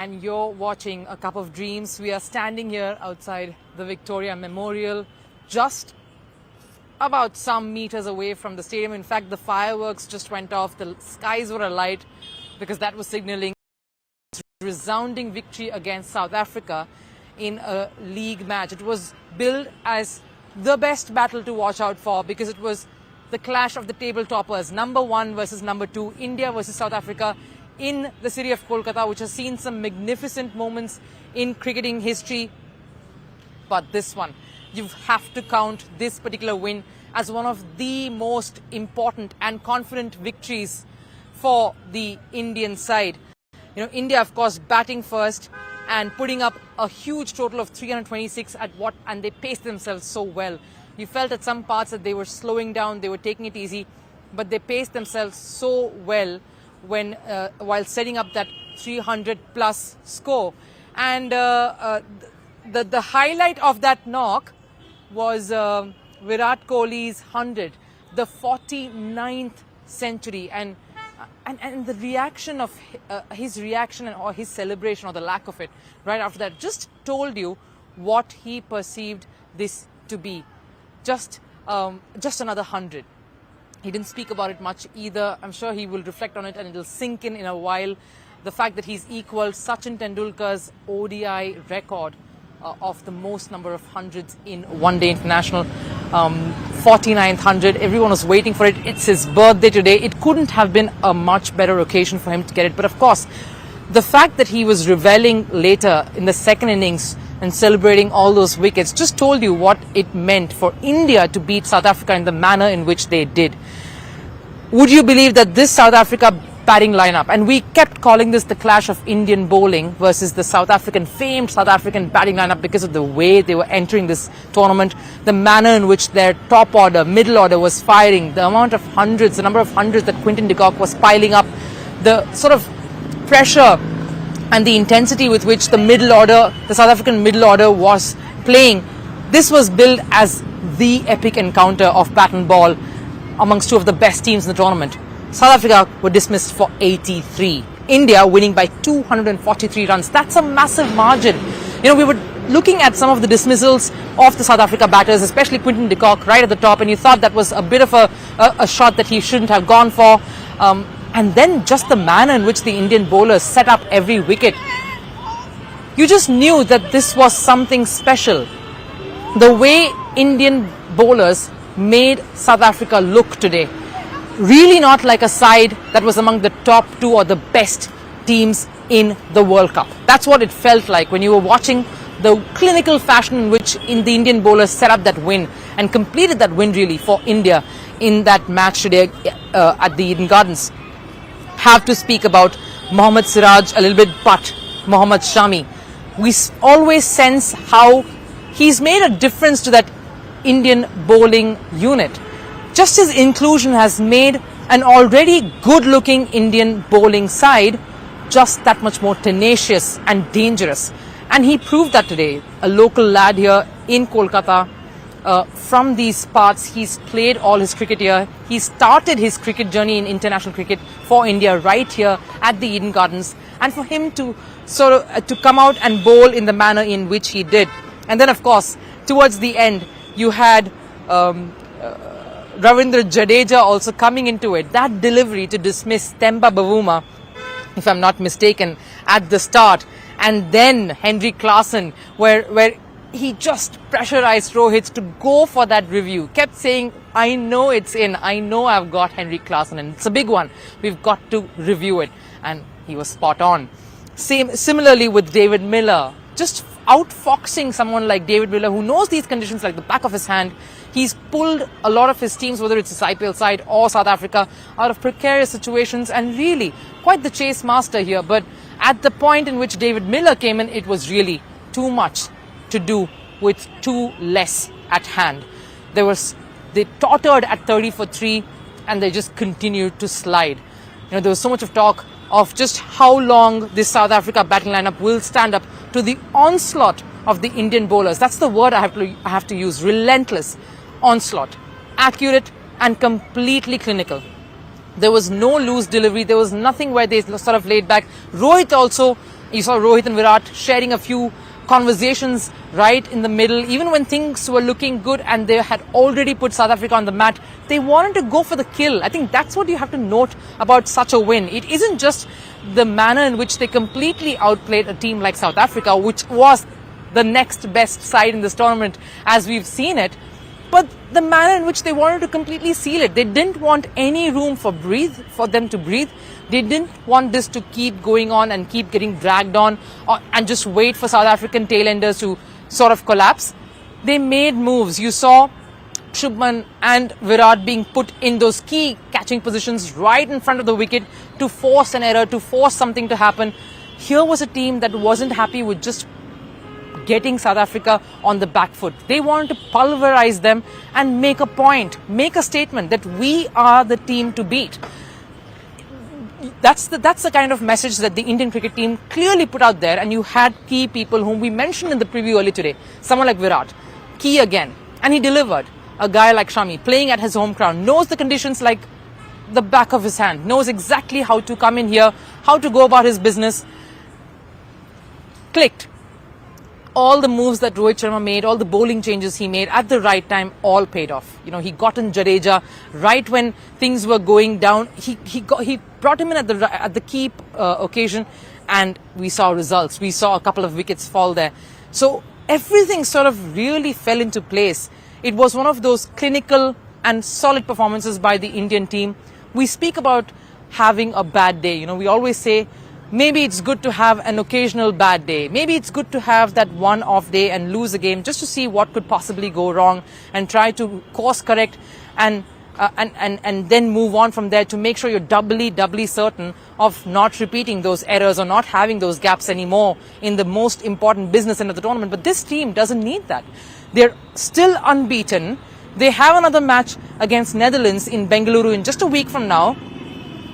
And you're watching A Cup of Dreams. We are standing here outside the Victoria Memorial, just about some meters away from the stadium. In fact, the fireworks just went off. The skies were alight because that was signaling a resounding victory against South Africa in a league match. It was billed as the best battle to watch out for because it was the clash of the table toppers, number 1 versus number 2, India versus South Africa, in the city of Kolkata, which has seen some magnificent moments in cricketing history. But this one, you have to count this particular win as one of the most important and confident victories for the Indian side. You know, India, of course, batting first and putting up a huge total of 326 and they paced themselves so well. You felt at some parts that they were slowing down, they were taking it easy, but they paced themselves so well when while setting up that 300 plus score. And the highlight of that knock was Virat Kohli's 100, the 49th century, and the reaction of his reaction or his celebration or the lack of it right after that just told you what he perceived this to be. Just another 100. He didn't speak about it much either. I'm sure he will reflect on it and it'll sink in a while. The fact that he's equaled Sachin Tendulkar's ODI record of the most number of hundreds in one-day international, 49th 100. Everyone was waiting for it. It's his birthday today. It couldn't have been a much better occasion for him to get it. But of course, the fact that he was reveling later in the second innings and celebrating all those wickets just told you what it meant for India to beat South Africa in the manner in which they did. Would you believe that this South Africa batting lineup, and we kept calling this the clash of Indian bowling versus the famed South African batting lineup because of the way they were entering this tournament, the manner in which their top order, middle order was firing, the number of hundreds that Quinton de Kock was piling up, the sort of pressure and the intensity with which the South African middle order was playing. This was billed as the epic encounter of bat and ball amongst two of the best teams in the tournament. South Africa were dismissed for 83. India winning by 243 runs. That's a massive margin. You know, we were looking at some of the dismissals of the South Africa batters, especially Quinton de Kock right at the top, and you thought that was a bit of a shot that he shouldn't have gone for. And then just the manner in which the Indian bowlers set up every wicket. You just knew that this was something special. The way Indian bowlers made South Africa look today. Really not like a side that was among the top 2 or the best teams in the World Cup. That's what it felt like when you were watching the clinical fashion in which the Indian bowlers set up that win and completed that win really for India in that match today at the Eden Gardens. Have to speak about Mohammed, Siraj a little bit, but Mohammed, Shami. We always sense how he's made a difference to that Indian bowling unit. Just his inclusion has made an already good-looking Indian bowling side just that much more tenacious and dangerous. And he proved that today. A local lad here in Kolkata, from these parts, he's played all his cricket here. He started his cricket journey in international cricket for India right here at the Eden Gardens. And for him to to come out and bowl in the manner in which he did. And then, of course, towards the end, you had Ravindra Jadeja also coming into it. That delivery to dismiss Temba Bavuma, if I'm not mistaken, at the start. And then Henry Klaasen, where he just pressurized Rohit to go for that review. Kept saying, I know it's in. I know I've got Henry Klaasen and it's a big one. We've got to review it. And he was spot on. Similarly with David Miller. Just outfoxing someone like David Miller who knows these conditions like the back of his hand. He's pulled a lot of his teams, whether it's his IPL side or South Africa, out of precarious situations and really quite the chase master here. But at the point in which David Miller came in, it was really too much to do with too less at hand. They tottered at 30 for 3 and they just continued to slide. You know, there was so much of talk of just how long this South Africa batting lineup will stand up to the onslaught of the Indian bowlers. That's the word I have to use. Relentless onslaught. Accurate and completely clinical. There was no loose delivery. There was nothing where they sort of laid back. Rohit also You saw Rohit and Virat sharing a few conversations right in the middle. Even when things were looking good and they had already put South Africa on the mat, they wanted to go for the kill. I think that's what you have to note about such a win. It isn't just the manner in which they completely outplayed a team like South Africa, which was the next best side in this tournament as we've seen it, but the manner in which they wanted to completely seal it. They didn't want any room for them to breathe. They didn't want this to keep going on and keep getting dragged on and just wait for South African tailenders to sort of collapse. They made moves. You saw Shubman and Virat being put in those key catching positions right in front of the wicket to force an error, to force something to happen. Here was a team that wasn't happy with just getting South Africa on the back foot. They wanted to pulverize them and make a point, make a statement that we are the team to beat. That's the kind of message that the Indian cricket team clearly put out there, and you had key people whom we mentioned in the preview earlier today. Someone like Virat, key again, and he delivered. A guy like Shami, playing at his home ground, knows the conditions like the back of his hand, knows exactly how to come in here, how to go about his business. Clicked. All the moves that Rohit Sharma made, all the bowling changes he made at the right time, all paid off. You know, he got in Jadeja right when things were going down. He brought him in at the key occasion, and we saw results. We saw a couple of wickets fall there. So everything sort of really fell into place. It was one of those clinical and solid performances by the Indian team. We speak about having a bad day. You know, we always say, maybe it's good to have an occasional bad day. Maybe it's good to have that one off day and lose a game just to see what could possibly go wrong and try to course correct and then move on from there to make sure you're doubly certain of not repeating those errors or not having those gaps anymore in the most important business end of the tournament. But this team doesn't need that. They're still unbeaten. They have another match against Netherlands in Bengaluru in just a week from now,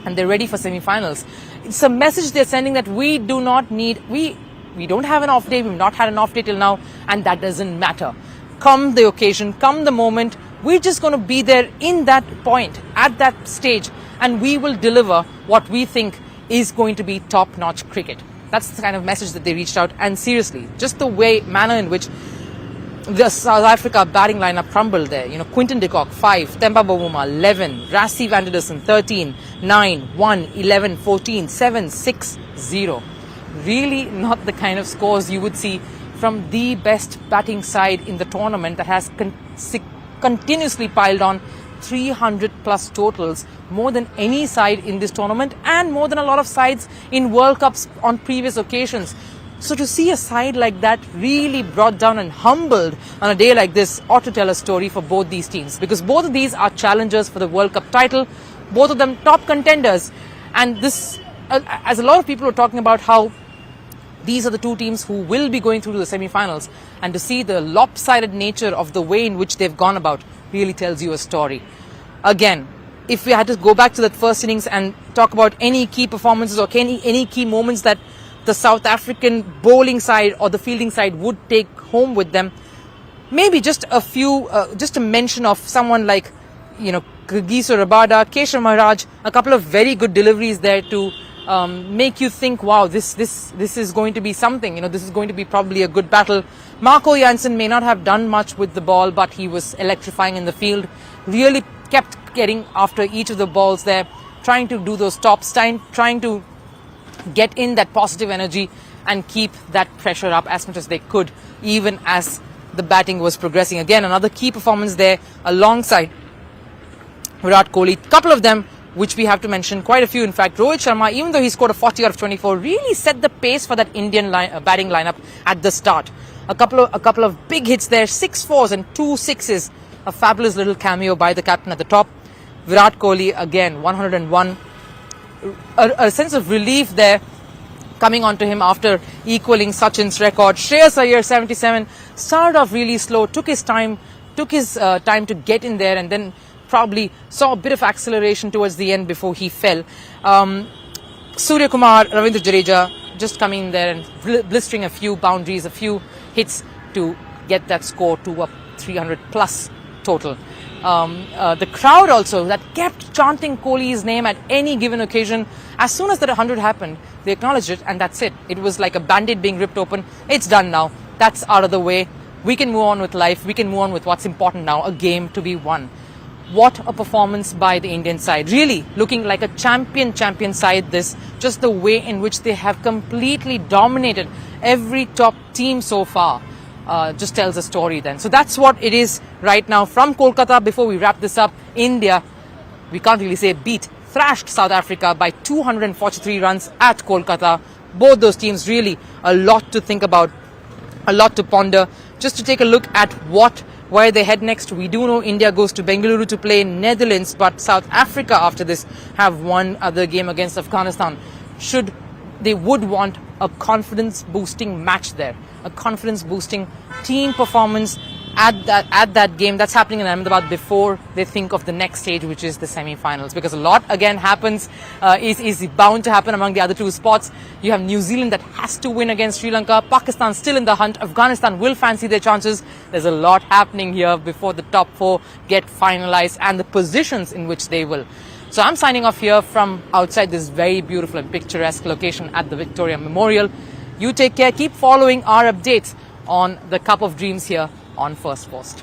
and they're ready for semi-finals. It's a message they're sending that we do not need, we don't have an off day, we've not had an off day till now, and that doesn't matter. Come the occasion, come the moment, we're just going to be there in that point, at that stage, and we will deliver what we think is going to be top-notch cricket. That's the kind of message that they reached out, and seriously, just the manner in which the South Africa batting lineup crumbled there. You know, Quinton de Kock, 5, Temba Bavuma, 11, Rassie van der Dussen, 13, 9, 1, 11, 14, 7, 6, 0. Really not the kind of scores you would see from the best batting side in the tournament that has continuously piled on 300 plus totals, more than any side in this tournament and more than a lot of sides in World Cups on previous occasions. So to see a side like that really brought down and humbled on a day like this ought to tell a story for both these teams, because both of these are challengers for the World Cup title, both of them top contenders. And this, as a lot of people are talking about how these are the two teams who will be going through to the semi-finals, and to see the lopsided nature of the way in which they've gone about really tells you a story. Again, if we had to go back to that first innings and talk about any key performances or any key moments that the South African bowling side or the fielding side would take home with them, maybe just a few, just a mention of someone like, you know, Kagiso Rabada, Keshav Maharaj, a couple of very good deliveries there to make you think, wow, this is going to be something. You know, this is going to be probably a good battle. Marco Jansen may not have done much with the ball, but he was electrifying in the field. Really kept getting after each of the balls there, trying to do those tops, trying to get in that positive energy and keep that pressure up as much as they could, even as the batting was progressing. Again, another key performance there alongside Virat Kohli. Couple of them which we have to mention, quite a few in fact. Rohit Sharma, even though he scored a 40 out of 24, really set the pace for that Indian batting lineup at the start. A couple of big hits there, 6 fours and 2 6s. A fabulous little cameo by the captain at the top. Virat Kohli again, 101. A sense of relief there coming onto him after equaling Sachin's record. Shreyas Iyer, 77, started off really slow, took his time to get in there, and then probably saw a bit of acceleration towards the end before he fell. Suryakumar, Ravindra Jadeja just coming in there and blistering a few boundaries, a few hits to get that score to a 300 plus total. The crowd also that kept chanting Kohli's name at any given occasion. As soon as that 100 happened, they acknowledged it, and that's it. It was like a band-aid being ripped open. It's done now. That's out of the way. We can move on with life. We can move on with what's important now, a game to be won. What a performance by the Indian side. Really looking like a champion side this. Just the way in which they have completely dominated every top team so far. Just tells a story then. So that's what it is right now from Kolkata. Before we wrap this up, India, we can't really say beat, thrashed South Africa by 243 runs at Kolkata. Both those teams really a lot to think about, a lot to ponder. Just to take a look at where they head next, we do know India goes to Bengaluru to play Netherlands, but South Africa after this have one other game against Afghanistan. They would want a confidence-boosting match there, a confidence-boosting team performance at that game that's happening in Ahmedabad before they think of the next stage, which is the semi-finals. Because a lot again happens, is bound to happen among the other two spots. You have New Zealand that has to win against Sri Lanka. Pakistan still in the hunt. Afghanistan will fancy their chances. There's a lot happening here before the top four get finalized and the positions in which they will. So I'm signing off here from outside this very beautiful and picturesque location at the Victoria Memorial. You take care. Keep following our updates on the Cup of Dreams here on Firstpost.